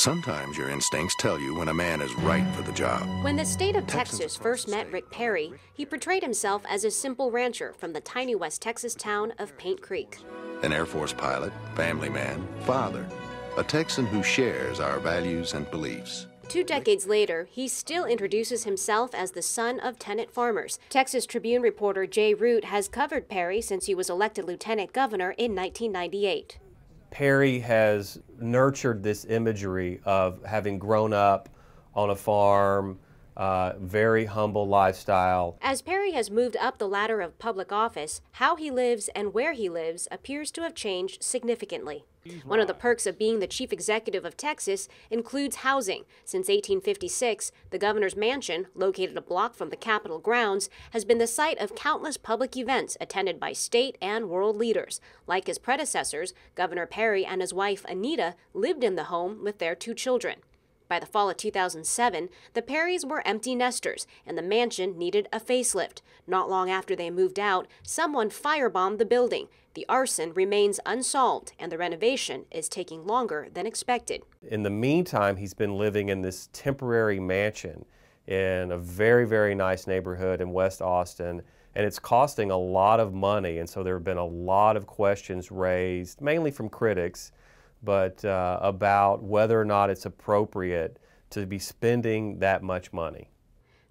Sometimes your instincts tell you when a man is right for the job. When the state of Texas first met Rick Perry, he portrayed himself as a simple rancher from the tiny West Texas town of Paint Creek. An Air Force pilot, family man, father. A Texan who shares our values and beliefs. 2 decades later, he still introduces himself as the son of tenant farmers. Texas Tribune reporter Jay Root has covered Perry since he was elected lieutenant governor in 1998. Perry has nurtured this imagery of having grown up on a farm, very humble lifestyle. As Perry has moved up the ladder of public office, how he lives and where he lives appears to have changed significantly. One of the perks of being the chief executive of Texas includes housing. Since 1856, the governor's mansion, located a block from the Capitol grounds, has been the site of countless public events attended by state and world leaders. Like his predecessors, Governor Perry and his wife Anita lived in the home with their 2 children. By the fall of 2007, the Perrys were empty nesters, and the mansion needed a facelift. Not long after they moved out, someone firebombed the building. The arson remains unsolved, and the renovation is taking longer than expected. In the meantime, he's been living in this temporary mansion in a very, very nice neighborhood in West Austin, and it's costing a lot of money, and so there have been a lot of questions raised, mainly from critics, but about whether or not it's appropriate to be spending that much money.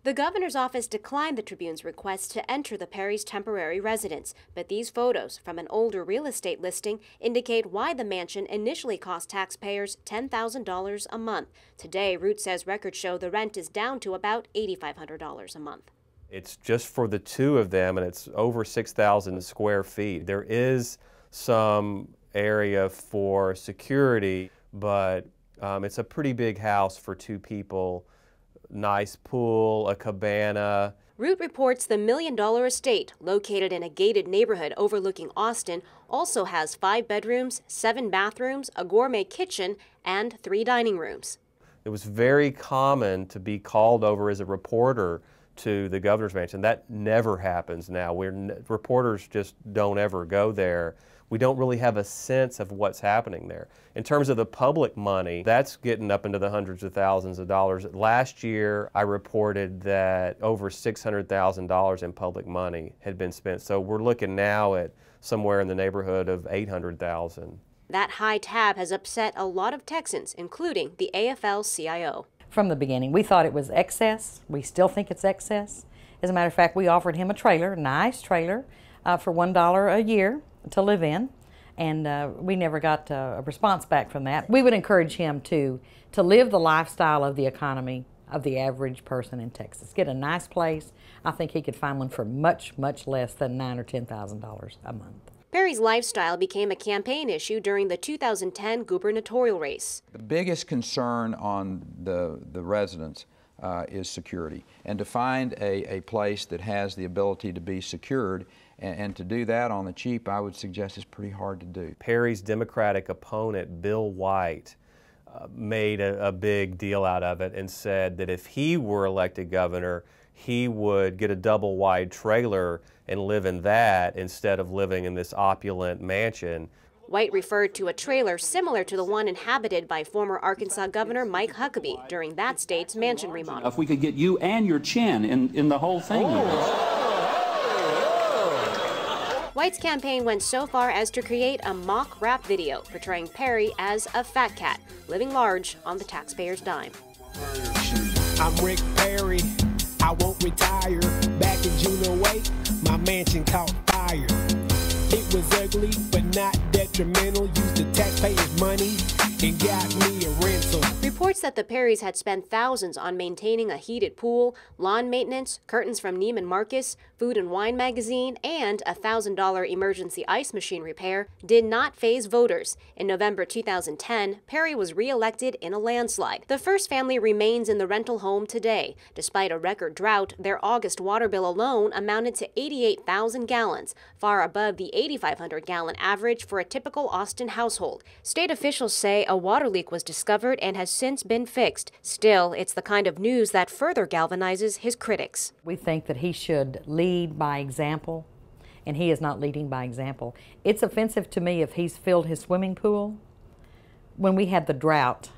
The governor's office declined the Tribune's request to enter the Perry's temporary residence, but these photos from an older real estate listing indicate why the mansion initially cost taxpayers $10,000 a month. Today, Root says records show the rent is down to about $8,500 a month. It's just for the 2 of them, and it's over 6,000 square feet. There is some area for security, but it's a pretty big house for 2 people. Nice pool, a cabana. Root reports the $1 million estate, located in a gated neighborhood overlooking Austin, also has 5 bedrooms, 7 bathrooms, a gourmet kitchen, and 3 dining rooms. It was very common to be called over as a reporter to the governor's mansion. That never happens now. Reporters just don't ever go there. We don't really have a sense of what's happening there. In terms of the public money, that's getting up into the hundreds of thousands of dollars. Last year, I reported that over $600,000 in public money had been spent. So we're looking now at somewhere in the neighborhood of $800,000. That high tab has upset a lot of Texans, including the AFL-CIO. From the beginning, we thought it was excess. We still think it's excess. As a matter of fact, we offered him a trailer, a nice trailer, for $1 a year to live in, and we never got a response back from that. We would encourage him to live the lifestyle of the economy of the average person in Texas. Get a nice place. I think he could find one for much, much less than $9,000 or $10,000 a month. Perry's lifestyle became a campaign issue during the 2010 gubernatorial race. The biggest concern on the residents is security, and to find a place that has the ability to be secured and to do that on the cheap, I would suggest is pretty hard to do. Perry's Democratic opponent, Bill White, made a big deal out of it and said that if he were elected governor, he would get a double-wide trailer and live in that instead of living in this opulent mansion. White referred to a trailer similar to the one inhabited by former Arkansas Governor Mike Huckabee during that state's mansion remodel. If we could get you and your chin in the whole thing. White's campaign went so far as to create a mock rap video portraying Perry as a fat cat, living large on the taxpayer's dime. I'm Rick Perry, I won't retire. Back in June 08, my mansion caught fire. It was ugly, but not detrimental. Used the taxpayers' money and got me a rental. Reports that the Perrys had spent thousands on maintaining a heated pool, lawn maintenance, curtains from Neiman Marcus, Food and Wine magazine, and a $1,000 emergency ice machine repair did not faze voters. In November 2010, Perry was re-elected in a landslide. The first family remains in the rental home today. Despite a record drought, their August water bill alone amounted to 88,000 gallons, far above the 8,500-gallon average for a typical Austin household. State officials say a water leak was discovered and has since been fixed. Still, it's the kind of news that further galvanizes his critics. We think that he should lead by example, and he is not leading by example. It's offensive to me if he's filled his swimming pool. When we had the drought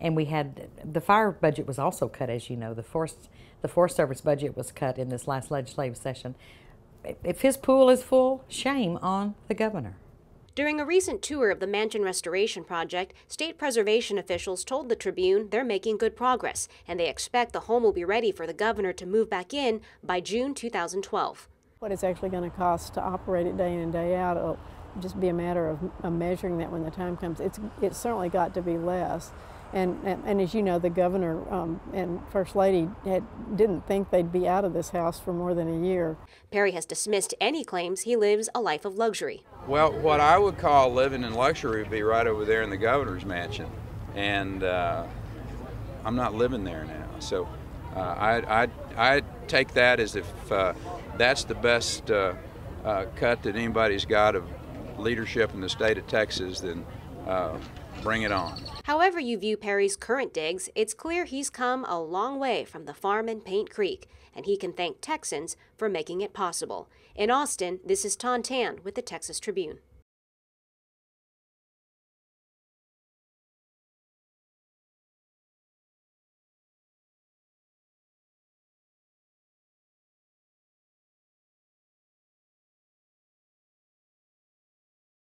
And we had, the fire budget was also cut, as you know. The Forest Service budget was cut in this last legislative session. If his pool is full, shame on the governor. During a recent tour of the mansion restoration project, state preservation officials told the Tribune they're making good progress, and they expect the home will be ready for the governor to move back in by June 2012. What it's actually going to cost to operate it day in and day out, it'll just be a matter of measuring that when the time comes. It's certainly got to be less. And as you know, the governor and First Lady didn't think they'd be out of this house for more than a year. Perry has dismissed any claims he lives a life of luxury. Well, what I would call living in luxury would be right over there in the governor's mansion, and I'm not living there now. So I take that as if that's the best cut that anybody's got of leadership in the state of Texas, then bring it on. However you view Perry's current digs, it's clear he's come a long way from the farm in Paint Creek, and he can thank Texans for making it possible. In Austin, this is Ton Tan with the Texas Tribune.